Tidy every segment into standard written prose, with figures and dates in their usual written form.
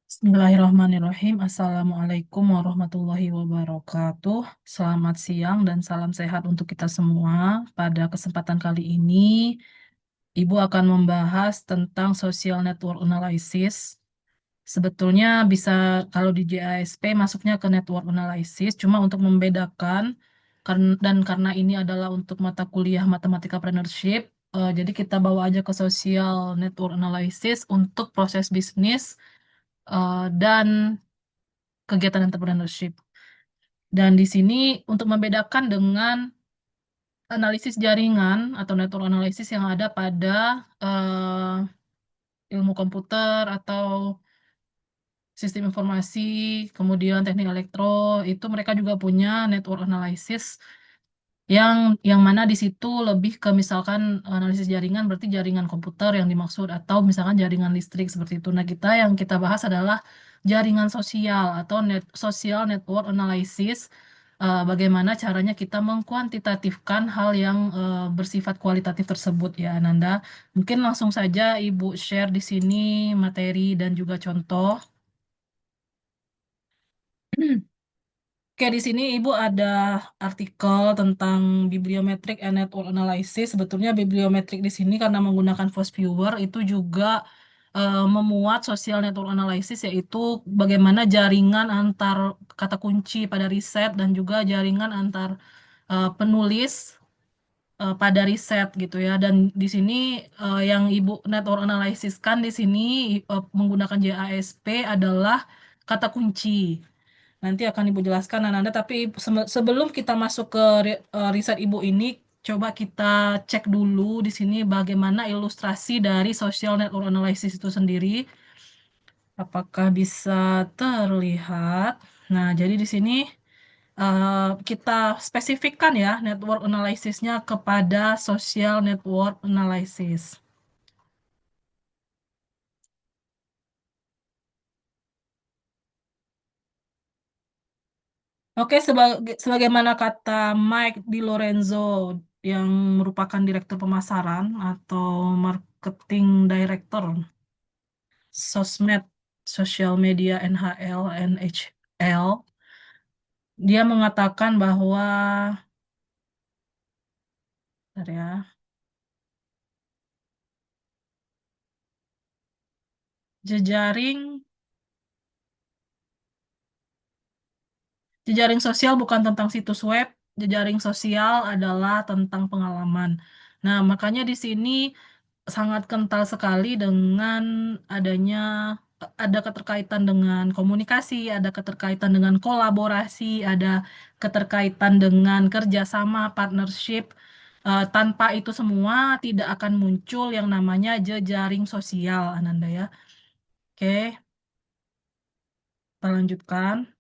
Bismillahirrahmanirrahim. Assalamualaikum warahmatullahi wabarakatuh. Selamat siang dan salam sehat untuk kita semua. Pada kesempatan kali ini, Ibu akan membahas tentang social network analysis. Sebetulnya bisa kalau di JASP masuknya ke network analysis, cuma untuk membedakan dan karena ini adalah untuk mata kuliah matematika partnership, jadi kita bawa aja ke social network analysis untuk proses bisnis dan kegiatan entrepreneurship. Dan di sini untuk membedakan dengan analisis jaringan atau network analysis yang ada pada ilmu komputer atau sistem informasi, kemudian teknik elektro, itu mereka juga punya network analysis yang mana di situ lebih ke misalkan analisis jaringan berarti jaringan komputer yang dimaksud atau misalkan jaringan listrik seperti itu. Nah, yang kita bahas adalah jaringan sosial atau social network analysis. Bagaimana caranya kita mengkuantitatifkan hal yang bersifat kualitatif tersebut ya, Ananda. Mungkin langsung saja Ibu share di sini materi dan juga contoh. Oke, di sini Ibu ada artikel tentang bibliometric and network analysis. Sebetulnya bibliometrik di sini karena menggunakan Force Viewer itu juga memuat social network analysis, yaitu bagaimana jaringan antar kata kunci pada riset dan juga jaringan antar penulis pada riset gitu ya. Dan di sini yang Ibu network analysis kan di sini menggunakan JASP adalah kata kunci. Nanti akan Ibu jelaskan Ananda, tapi sebelum kita masuk ke riset Ibu ini, coba kita cek dulu di sini bagaimana ilustrasi dari social network analysis itu sendiri. Apakah bisa terlihat? Nah, jadi di sini eh, kita spesifikkan ya network analysisnya kepada social network analysis. Oke, sebagaimana kata Mike Di Lorenzo yang merupakan direktur pemasaran atau marketing director sosmed social media NHL NHL, dia mengatakan bahwa bentar ya, jejaring jejaring sosial bukan tentang situs web, jejaring sosial adalah tentang pengalaman. Nah, makanya di sini sangat kental sekali dengan adanya ada keterkaitan dengan komunikasi, ada keterkaitan dengan kolaborasi, ada keterkaitan dengan kerjasama, partnership. Tanpa itu semua tidak akan muncul yang namanya jejaring sosial, Ananda ya. Oke, kita lanjutkan.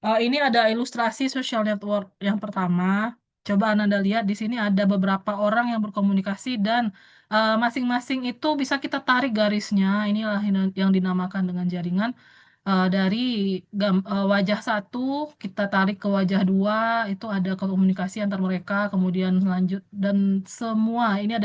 Ini ada ilustrasi social network yang pertama. Coba Ananda lihat di sini ada beberapa orang yang berkomunikasi dan masing-masing itu bisa kita tarik garisnya. Inilah yang dinamakan dengan jaringan. Dari wajah satu kita tarik ke wajah dua, itu ada komunikasi antar mereka. Kemudian lanjut dan semua ini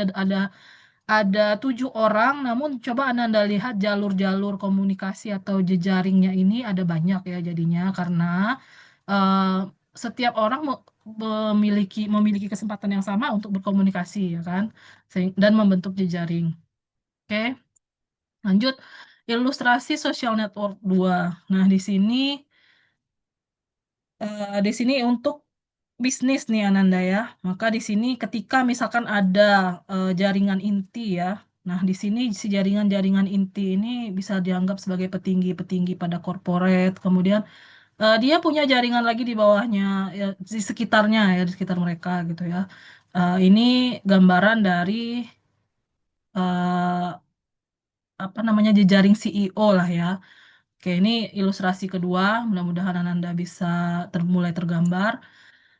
ada 7 orang, namun coba Anda lihat jalur-jalur komunikasi atau jejaringnya ini ada banyak ya jadinya karena eh, setiap orang memiliki kesempatan yang sama untuk berkomunikasi ya kan, dan membentuk jejaring. Oke, lanjut ilustrasi social network 2. Nah, di sini untuk bisnis nih Ananda ya. Maka di sini ketika misalkan ada jaringan inti ya. Nah, di sini si jaringan-jaringan inti ini bisa dianggap sebagai petinggi-petinggi pada corporate. Kemudian dia punya jaringan lagi di bawahnya ya, di sekitarnya ya, di sekitar mereka gitu ya. Ini gambaran dari eh, apa namanya jejaring CEO lah ya. Oke, ini ilustrasi kedua. Mudah-mudahan Ananda bisa mulai tergambar.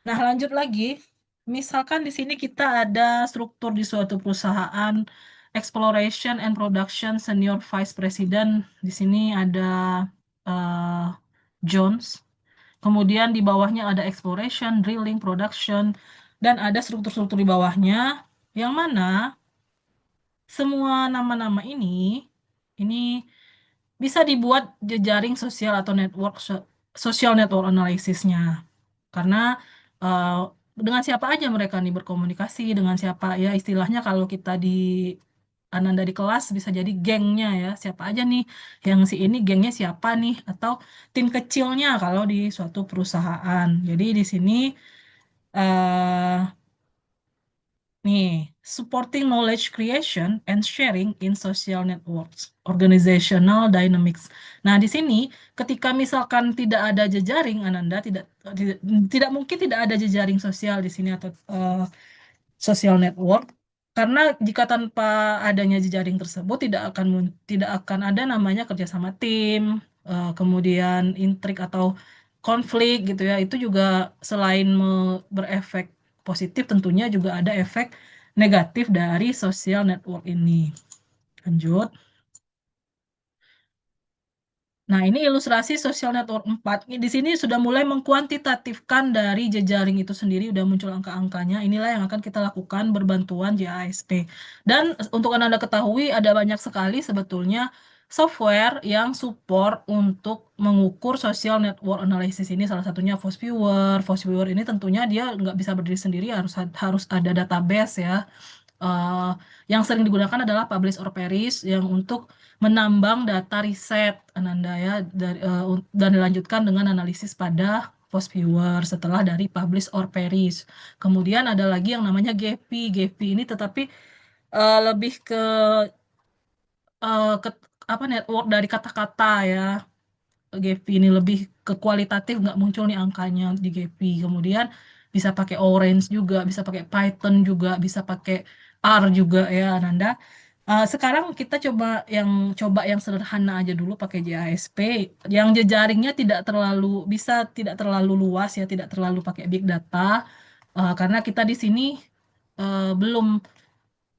Nah, lanjut lagi. Misalkan di sini kita ada struktur di suatu perusahaan exploration and production senior vice president. Di sini ada eh, Jones. Kemudian di bawahnya ada exploration, drilling, production, dan ada struktur-struktur di bawahnya yang mana semua nama-nama ini Ini bisa dibuat jejaring sosial atau social network analysisnya. Karena eh, dengan siapa aja mereka nih berkomunikasi, dengan siapa ya istilahnya kalau kita di Ananda di kelas bisa jadi gengnya ya, siapa aja nih yang si ini gengnya siapa nih atau tim kecilnya kalau di suatu perusahaan. Jadi di sini eh nih, supporting knowledge creation and sharing in social networks, organizational dynamics. Nah, di sini ketika misalkan tidak ada jejaring, Ananda tidak, tidak mungkin tidak ada jejaring sosial di sini atau social network. Karena jika tanpa adanya jejaring tersebut tidak akan ada namanya kerjasama tim, kemudian intrik atau konflik gitu ya. Itu juga selain berefek positif, tentunya juga ada efek negatif dari social network ini. Lanjut. Nah, ini ilustrasi social network 4. Di sini sudah mulai mengkuantitatifkan dari jejaring itu sendiri, udah muncul angka-angkanya. Inilah yang akan kita lakukan berbantuan JASP. Dan untuk Anda ketahui, ada banyak sekali sebetulnya software yang support untuk mengukur social network analysis ini. Salah satunya FOSViewer. FOSViewer ini tentunya dia nggak bisa berdiri sendiri, harus ada database ya. eh, yang sering digunakan adalah publish or perish yang untuk menambang data riset Ananda ya dan dilanjutkan dengan analisis pada post viewer setelah dari publish or perish. Kemudian ada lagi yang namanya GEPI. GEPI ini tetapi lebih ke apa network dari kata-kata ya. GEPI ini lebih ke kualitatif, nggak muncul nih angkanya di GEPI. Kemudian bisa pakai Orange juga, bisa pakai Python juga, bisa pakai R juga ya Ananda. Sekarang kita coba yang sederhana aja dulu pakai JASP, yang jejaringnya tidak terlalu luas ya, tidak terlalu pakai big data, karena kita di sini belum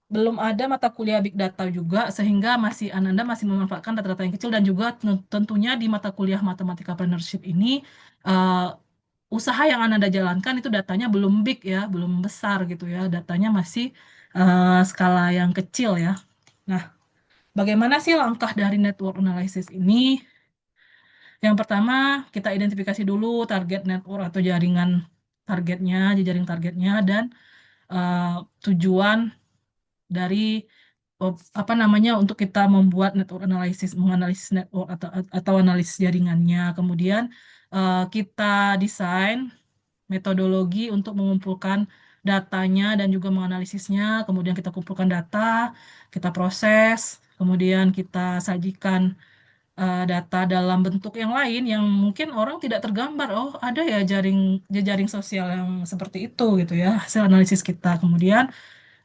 belum ada mata kuliah Big Data juga, sehingga Ananda masih memanfaatkan data-data yang kecil dan juga tentunya di mata kuliah Matematika Partnership ini eh, usaha yang Ananda jalankan itu datanya belum big ya, belum besar gitu ya, datanya masih skala yang kecil ya. Nah, bagaimana sih langkah dari network analysis ini? Yang pertama, kita identifikasi dulu target network atau jaringan targetnya, jejaring targetnya, dan eh, tujuan dari apa namanya untuk kita membuat network analysis, menganalisis network atau analisis jaringannya. Kemudian kita desain metodologi untuk mengumpulkan datanya dan juga menganalisisnya. Kemudian kita kumpulkan data, kita proses, kemudian kita sajikan data dalam bentuk yang lain yang mungkin orang tidak tergambar. Oh, ada ya jejaring sosial yang seperti itu gitu ya, hasil analisis kita. Kemudian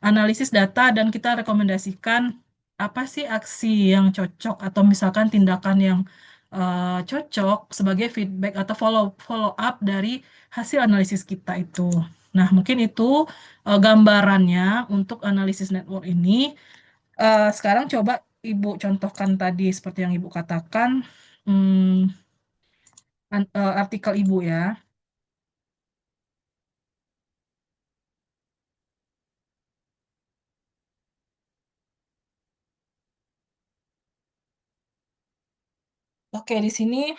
analisis data dan kita rekomendasikan apa sih aksi yang cocok atau misalkan tindakan yang cocok sebagai feedback atau follow up dari hasil analisis kita itu. Nah, mungkin itu gambarannya untuk analisis network ini. Sekarang coba Ibu contohkan tadi seperti yang Ibu katakan hmm, artikel Ibu ya. Oke, di sini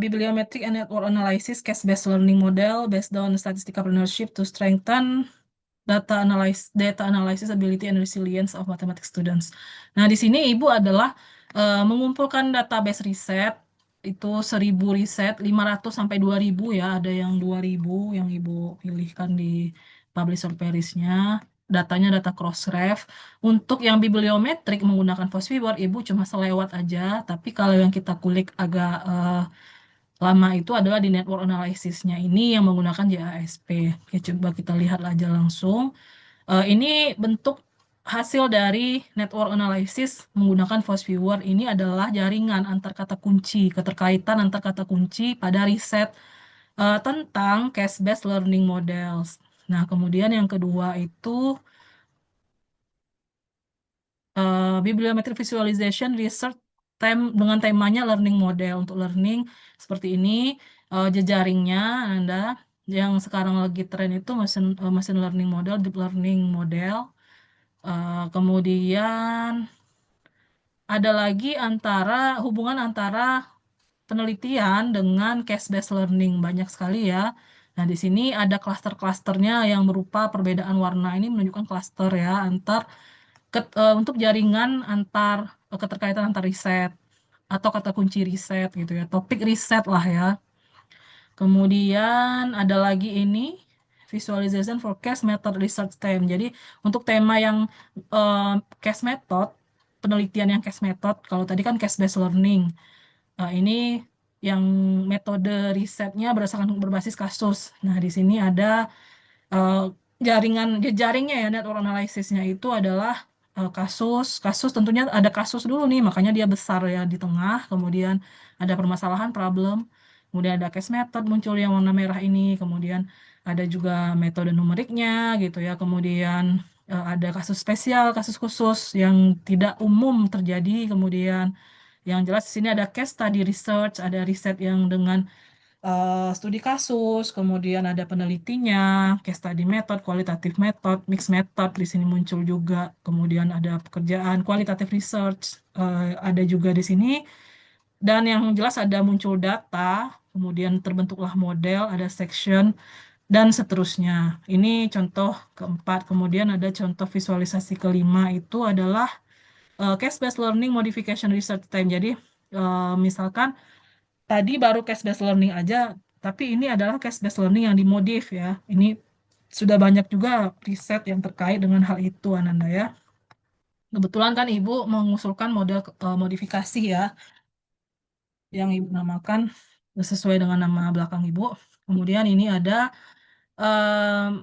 bibliometric and network analysis case-based learning model based on statistical partnership to strengthen data analysis ability and resilience of mathematics students. Nah, di sini Ibu adalah mengumpulkan database riset itu 1.000 riset, 500 sampai 2.000 ya, ada yang 2.000 yang Ibu pilihkan di publisher Paris-nya. Datanya data cross-ref. Untuk yang bibliometrik menggunakan FOSS-viewer, Ibu cuma selewat aja. Tapi kalau yang kita kulik agak lama itu adalah di network analysis-nya ini yang menggunakan JASP. Oke, coba kita lihat aja langsung. Ini bentuk hasil dari network analysis menggunakan Force Viewer ini adalah jaringan antar kata kunci, keterkaitan antar kata kunci pada riset tentang case-based learning models. Nah, kemudian yang kedua itu bibliometric visualization research dengan temanya learning model. Untuk learning seperti ini, jejaringnya Anda yang sekarang lagi tren itu machine learning model, deep learning model. Kemudian ada lagi hubungan antara penelitian dengan case-based learning banyak sekali ya. Nah, di sini ada klaster-klasternya yang berupa perbedaan warna ini menunjukkan klaster ya untuk jaringan keterkaitan antar riset atau kata kunci riset gitu ya. Topik riset lah ya. Kemudian ada lagi ini visualization for case method research theme. Jadi untuk tema yang eh, case method, penelitian yang case method, kalau tadi kan case based learning. Nah, ini yang metode risetnya berdasarkan berbasis kasus. Nah, di sini ada eh, jejaringnya ya, network analysisnya itu adalah kasus tentunya ada kasus dulu nih, makanya dia besar ya di tengah, kemudian ada permasalahan problem, kemudian ada case method muncul yang warna merah ini, kemudian ada juga metode numeriknya gitu ya, kemudian ada kasus spesial, kasus khusus yang tidak umum terjadi, kemudian yang jelas di sini ada case study research, ada riset yang dengan studi kasus, kemudian ada penelitinya, case study method, kualitatif method, mixed method di sini muncul juga, kemudian ada pekerjaan kualitatif research, ada juga di sini, dan yang jelas ada muncul data, kemudian terbentuklah model, ada section, dan seterusnya. Ini contoh keempat, kemudian ada contoh visualisasi kelima itu adalah case-based learning modification research time. Jadi, misalkan tadi baru case-based learning aja, tapi ini adalah case-based learning yang dimodif ya. Ini sudah banyak juga riset yang terkait dengan hal itu, Ananda ya. Kebetulan kan Ibu mengusulkan model modifikasi ya, yang Ibu namakan sesuai dengan nama belakang Ibu. Kemudian ini ada em,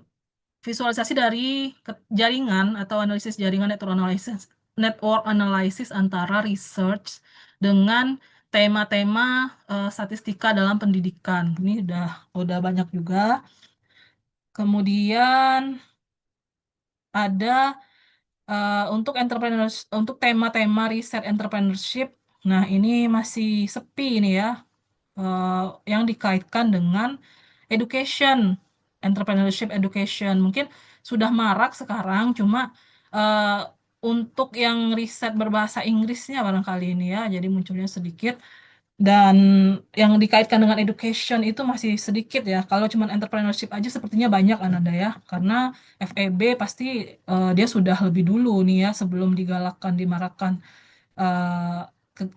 visualisasi dari jaringan atau analisis jaringan network analysis antara research dengan tema-tema statistika dalam pendidikan. Ini udah banyak juga. Kemudian ada untuk tema-tema riset entrepreneurship. Nah, ini masih sepi ini ya, eh, yang dikaitkan dengan education, entrepreneurship education. Mungkin sudah marak sekarang, cuma eh, untuk yang riset berbahasa Inggrisnya barangkali ini ya, jadi munculnya sedikit. Dan yang dikaitkan dengan education itu masih sedikit ya. Kalau cuma entrepreneurship aja sepertinya banyak Ananda ya. Karena FEB pasti dia sudah lebih dulu nih ya sebelum digalakkan, dimarakkan eh,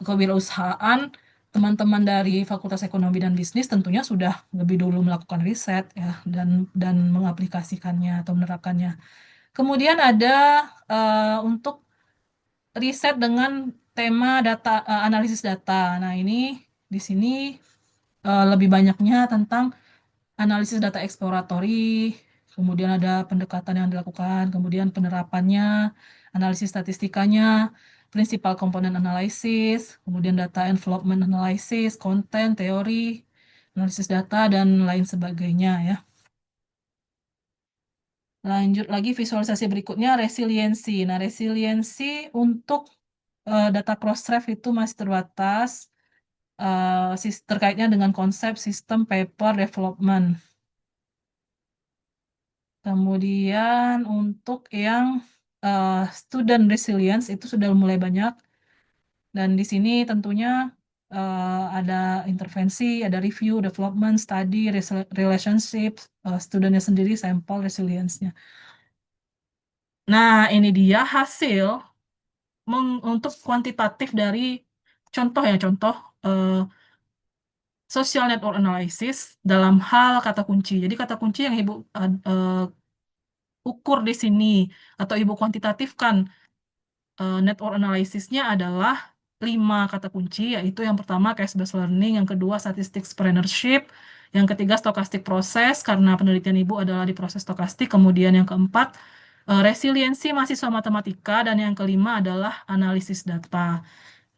kewirausahaan, teman-teman dari Fakultas Ekonomi dan Bisnis tentunya sudah lebih dulu melakukan riset ya dan mengaplikasikannya atau menerapkannya. Kemudian ada untuk riset dengan tema analisis data. Nah, ini di sini lebih banyaknya tentang analisis data eksploratory, kemudian ada pendekatan yang dilakukan, kemudian penerapannya, analisis statistikanya, prinsipal komponen analisis, kemudian data envelopment analysis, konten, teori, analisis data, dan lain sebagainya ya. Lanjut lagi visualisasi berikutnya, resiliensi. Nah, resiliensi untuk data Crossref itu masih terbatas terkaitnya dengan konsep sistem paper development. Kemudian untuk yang student resilience itu sudah mulai banyak dan di sini tentunya ada intervensi, ada review, development, study, relationship, studentnya sendiri, sampel resilience-nya. Nah, ini dia hasil untuk kuantitatif dari contoh eh, social network analysis dalam hal kata kunci. Jadi kata kunci yang Ibu ukur di sini atau Ibu kuantitatifkan network analysisnya adalah 5 kata kunci, yaitu yang pertama case-based learning, yang kedua statistics entrepreneurship, yang ketiga stochastic process, karena penelitian Ibu adalah di proses stokastik, kemudian yang keempat resiliensi mahasiswa matematika, dan yang kelima adalah analisis data.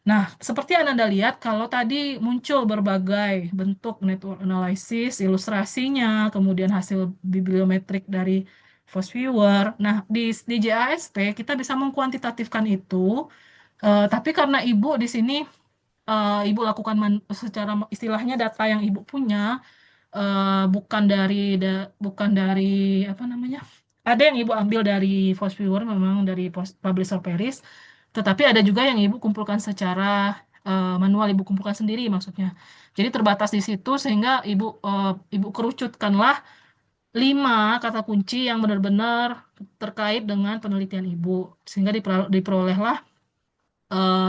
Nah, seperti yang Anda lihat, kalau tadi muncul berbagai bentuk network analysis, ilustrasinya, kemudian hasil bibliometrik dari Force Viewer. Nah, di JASP kita bisa mengkuantitatifkan itu, tapi karena Ibu di sini, Ibu lakukan secara istilahnya data yang Ibu punya, bukan dari apa namanya? Ada yang Ibu ambil dari Force Viewer, memang dari Publisher Paris, Tetapi ada juga yang ibu kumpulkan secara manual, ibu kumpulkan sendiri maksudnya. Jadi terbatas di situ sehingga ibu kerucutkanlah 5 kata kunci yang benar-benar terkait dengan penelitian ibu, sehingga diperolehlah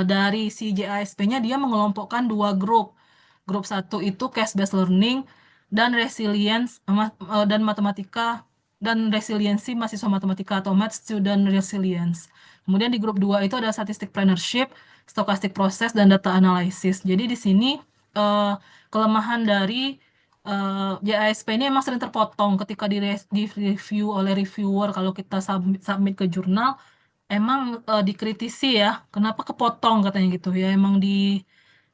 dari si JASP-nya dia mengelompokkan 2 grup. Grup satu itu case-based learning dan resilience dan matematika dan resiliensi mahasiswa matematika atau math student resilience. Kemudian di grup 2 itu ada statistic plannership, stochastic process dan data analysis. Jadi di sini eh, kelemahan dari JASP ini emang sering terpotong ketika di review oleh reviewer kalau kita submit ke jurnal emang dikritisi ya, kenapa kepotong katanya gitu ya. Emang di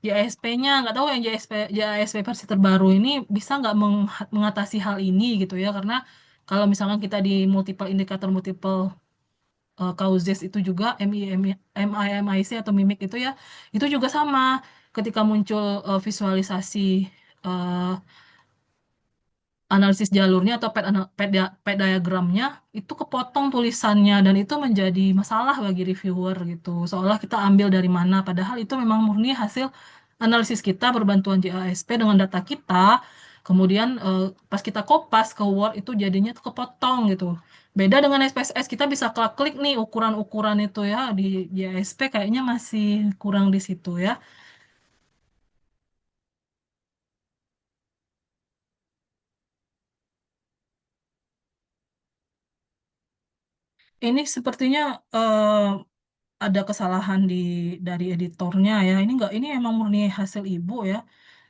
JASP-nya nggak tahu yang JASP versi terbaru ini bisa nggak mengatasi hal ini gitu ya, karena kalau misalkan kita di multiple indikator multiple causes itu juga MIMIC atau mimik itu juga sama ketika muncul visualisasi eh, analisis jalurnya atau pet diagramnya itu kepotong tulisannya dan itu menjadi masalah bagi reviewer gitu. Seolah kita ambil dari mana padahal itu memang murni hasil analisis kita berbantuan JASP dengan data kita. Kemudian pas kita kopas ke Word itu jadinya tuh kepotong gitu. Beda dengan SPSS kita bisa klik nih ukuran-ukuran itu ya di JASP kayaknya masih kurang di situ ya. Ini sepertinya ada kesalahan dari editornya ya. Ini emang murni hasil ibu ya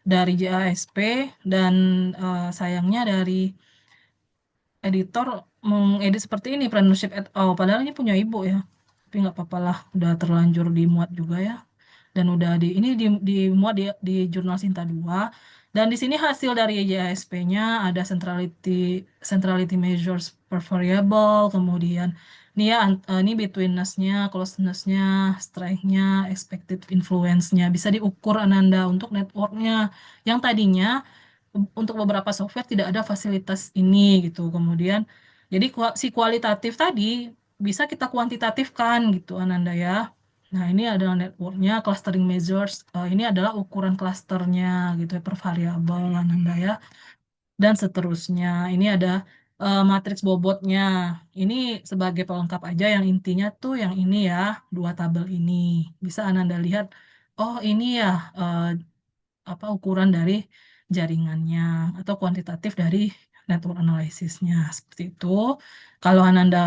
dari JASP dan sayangnya dari editor mengedit seperti ini Partnership et al. Padahal ini punya ibu ya. Tapi nggak apa-apa lah, udah terlanjur dimuat juga ya. Dan udah dimuat di jurnal Sinta 2. Dan di sini hasil dari JASP-nya ada centrality measures per variable, kemudian ini ya ini betweenness-nya, closeness-nya, strength-nya, expected influence-nya bisa diukur Ananda untuk network-nya yang tadinya untuk beberapa software tidak ada fasilitas ini gitu. Kemudian jadi si kualitatif tadi bisa kita kuantitatifkan gitu Ananda ya. Nah, ini adalah networknya, clustering measures. Ini adalah ukuran klasternya gitu ya, per variabel Ananda ya. Dan seterusnya. Ini ada matriks bobotnya. Ini sebagai pelengkap aja yang intinya tuh yang ini ya, 2 tabel ini. Bisa Ananda lihat, oh ini ya eh, apa ukuran dari jaringannya atau kuantitatif dari network analysisnya seperti itu. Kalau Ananda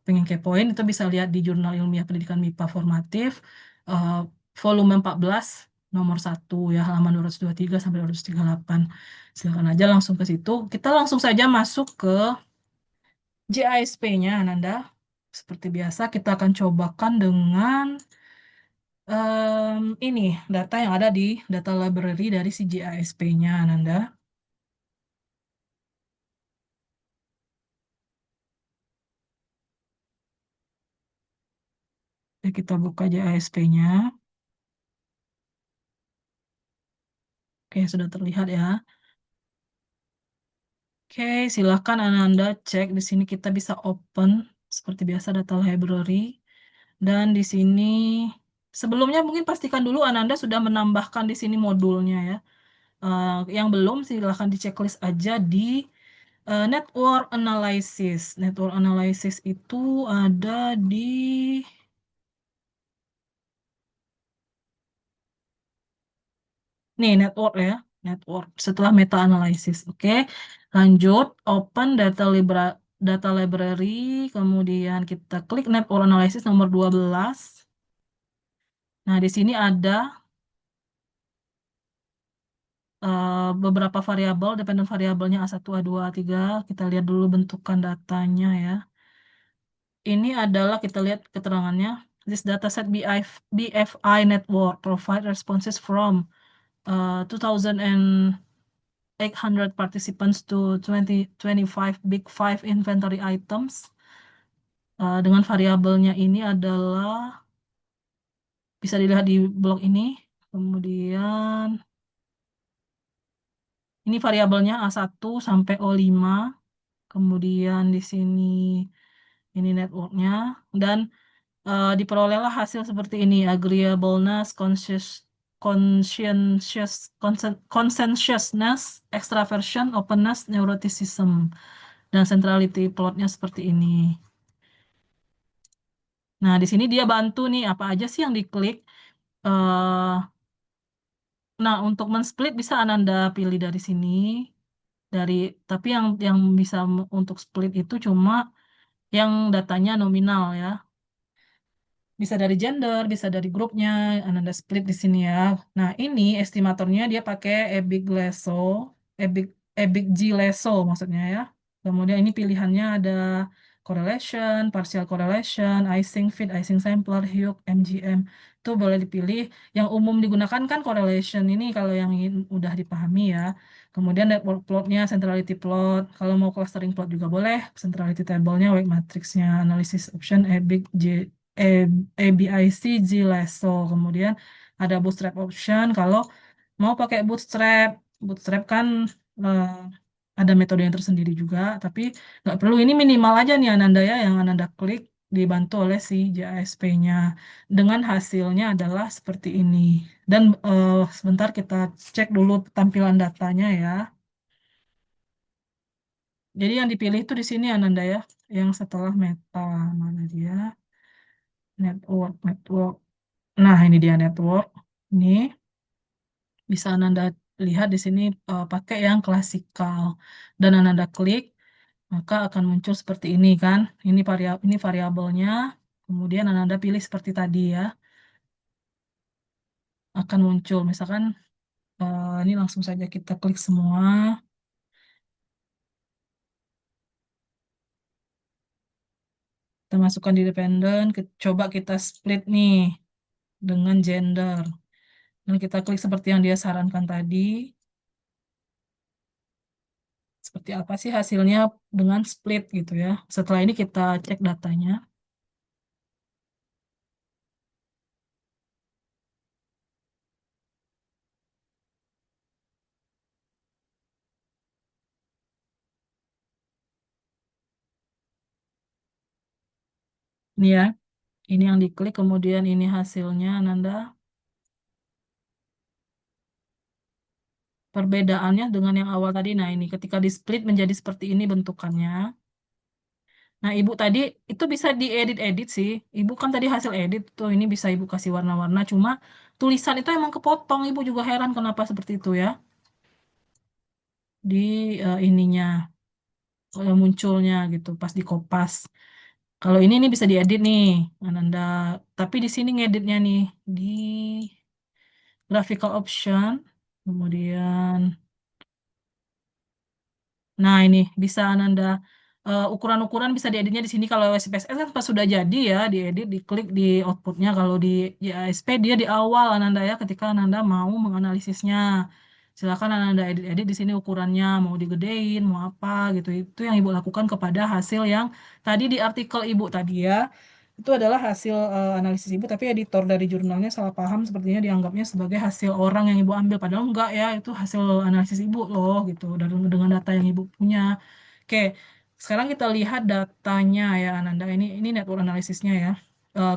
pengen kepoin itu bisa lihat di Jurnal Ilmiah Pendidikan MIPA Formatif eh, volume 14 nomor 1 ya halaman 223 sampai 238. Silakan aja langsung ke situ. Kita langsung saja masuk ke JASP-nya Ananda. Seperti biasa kita akan cobakan dengan ini data yang ada di data library dari si JASP-nya Ananda. Oke, kita buka JASP-nya. Oke, sudah terlihat ya. Oke, silahkan Ananda cek. Di sini kita bisa open seperti biasa data library. Dan di sini sebelumnya mungkin pastikan dulu Ananda sudah menambahkan di sini modulnya ya. Yang belum silahkan di checklist aja di network analysis. Network analysis itu ada di nih network ya. Network setelah meta analysis. Oke. Lanjut open data library, kemudian kita klik network analysis nomor 12. Nah, di sini ada beberapa variabel, dependent variabelnya A1, A2, A3. Kita lihat dulu bentukan datanya ya. Ini adalah kita lihat keterangannya. This dataset BFI network provide responses from 2,800 participants to 2025 big five inventory items. Dengan variabelnya ini adalah bisa dilihat di blok ini. Kemudian ini variabelnya A1 sampai O5. Kemudian di sini ini networknya dan diperolehlah hasil seperti ini: agreeableness, conscientious, conscientiousness, extraversion, openness, neuroticism, dan centrality plotnya seperti ini. Nah, di sini dia bantu nih apa aja sih yang diklik. eh nah, untuk men-split bisa Ananda pilih dari sini. Dari tapi yang bisa untuk split itu cuma yang datanya nominal ya. Bisa dari gender, bisa dari grupnya, Ananda split di sini ya. Nah, ini estimatornya dia pakai Ebig, Ebig-Gleason maksudnya ya. Kemudian ini pilihannya ada correlation, partial correlation, Ising fit, Ising sampler, Hugh, MGM. Itu boleh dipilih. Yang umum digunakan kan correlation ini kalau yang ingin udah dipahami ya. Kemudian network plotnya, centrality plot. Kalau mau clustering plot juga boleh. Centrality table-nya, weight matrix-nya, analysis option, ABIC, G-Lasso. Kemudian ada bootstrap option. Kalau mau pakai bootstrap, bootstrap kan eh, ada metode yang tersendiri juga, tapi nggak perlu. Ini minimal aja nih Ananda ya, yang Ananda klik dibantu oleh si JASP-nya. Dengan hasilnya adalah seperti ini. Dan sebentar kita cek dulu tampilan datanya ya. Jadi yang dipilih itu di sini Ananda ya, yang setelah meta mana dia? Network. Nah, ini dia network. Ini bisa Ananda lihat di sini pakai yang klasikal. Dan Ananda klik, maka akan muncul seperti ini kan. Ini variabelnya. Kemudian Ananda pilih seperti tadi ya. Akan muncul. Misalkan ini langsung saja kita klik semua. Kita masukkan di dependent. Coba kita split nih dengan gender. Dan kita klik seperti yang dia sarankan tadi. Seperti apa sih hasilnya dengan split gitu ya. Setelah ini kita cek datanya. Ini ya, ini yang diklik, kemudian ini hasilnya, Nanda. Perbedaannya dengan yang awal tadi, nah ini ketika di split menjadi seperti ini bentukannya. Nah, Ibu tadi itu bisa diedit-edit sih. Ibu kan tadi hasil edit tuh, ini bisa Ibu kasih warna-warna. Cuma tulisan itu emang kepotong, Ibu juga heran kenapa seperti itu ya. Di ininya, munculnya gitu, pas di kopas. Kalau ini bisa diedit nih, Ananda. Tapi di sini ngeditnya nih, di graphical option. Kemudian, nah ini bisa Ananda ukuran-ukuran bisa dieditnya di sini. Kalau SPSS kan pas sudah jadi ya, diedit, diklik di outputnya. Kalau di JASP dia di awal Ananda ya, ketika Ananda mau menganalisisnya. Silakan Ananda edit-edit di sini ukurannya, mau digedein, mau apa gitu. Itu yang Ibu lakukan kepada hasil yang tadi di artikel Ibu tadi ya. Itu adalah hasil analisis Ibu, tapi editor dari jurnalnya salah paham, sepertinya dianggapnya sebagai hasil orang yang Ibu ambil. Padahal enggak ya, itu hasil analisis Ibu loh gitu, dari dengan data yang Ibu punya. Oke, sekarang kita lihat datanya ya Ananda. Ini network analisisnya ya.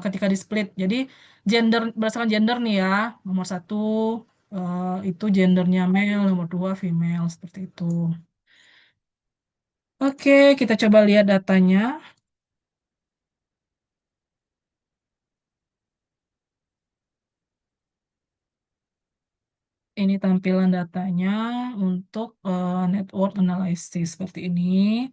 Ketika di split, jadi gender berdasarkan gender nih ya. Nomor satu itu gendernya male, nomor dua female seperti itu. Oke, kita coba lihat datanya. Ini tampilan datanya untuk network analysis seperti ini.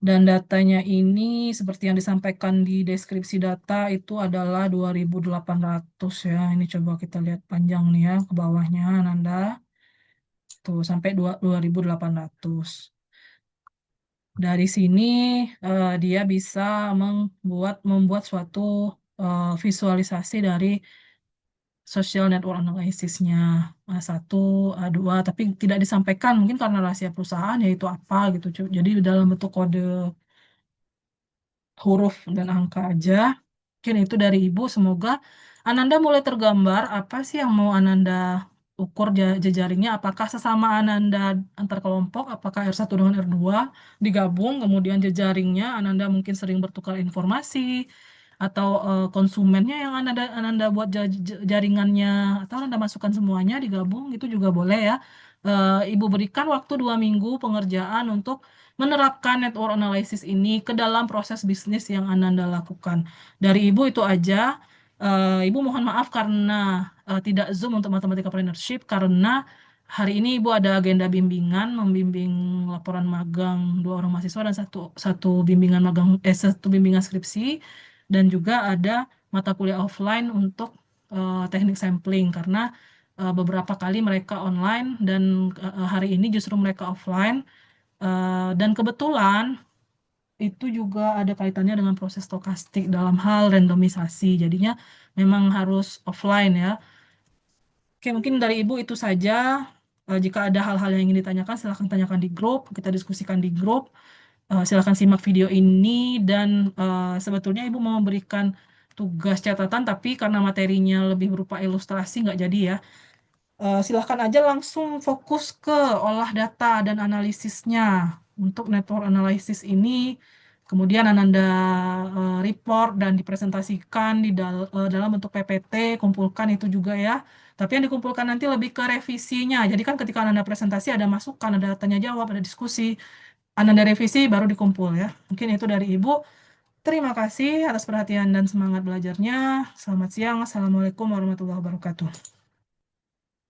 Dan datanya ini seperti yang disampaikan di deskripsi data itu adalah 2.800 ya. Ini coba kita lihat panjang nih ya ke bawahnya Nanda. Tuh sampai 2.800. Dari sini dia bisa membuat suatu visualisasi dari social network analysis-nya A1, A2, tapi tidak disampaikan mungkin karena rahasia perusahaan yaitu apa gitu. Jadi dalam bentuk kode huruf dan angka aja. Mungkin itu dari Ibu. Semoga Ananda mulai tergambar apa sih yang mau Ananda ukur jejaringnya. Apakah sesama Ananda antar kelompok, apakah R1 dengan R2 digabung, kemudian jejaringnya Ananda mungkin sering bertukar informasi, atau konsumennya yang Anda buat jaringannya atau Anda masukkan semuanya digabung itu juga boleh ya. Ibu berikan waktu 2 minggu pengerjaan untuk menerapkan network analysis ini ke dalam proses bisnis yang Anda lakukan. Dari Ibu itu aja. Ibu mohon maaf karena tidak Zoom untuk Matematika Partnership karena hari ini Ibu ada agenda bimbingan, membimbing laporan magang 2 orang mahasiswa dan satu satu bimbingan magang satu bimbingan skripsi dan juga ada mata kuliah offline untuk teknik sampling karena beberapa kali mereka online dan hari ini justru mereka offline. Dan kebetulan itu juga ada kaitannya dengan proses stokastik dalam hal randomisasi. Jadinya memang harus offline ya. Oke, mungkin dari Ibu itu saja. Jika ada hal-hal yang ingin ditanyakan, silahkan tanyakan di grup. Kita diskusikan di grup. Silahkan simak video ini. Dan sebetulnya Ibu mau memberikan tugas catatan, tapi karena materinya lebih berupa ilustrasi, nggak jadi ya. Silahkan aja langsung fokus ke olah data dan analisisnya untuk network analysis ini. Kemudian Ananda report dan dipresentasikan dalam bentuk PPT, kumpulkan itu juga ya. Tapi yang dikumpulkan nanti lebih ke revisinya. Jadi kan ketika Ananda presentasi ada masukan, ada tanya jawab, ada diskusi. Ananda revisi baru dikumpul ya. Mungkin itu dari Ibu. Terima kasih atas perhatian dan semangat belajarnya. Selamat siang. Assalamualaikum warahmatullahi wabarakatuh.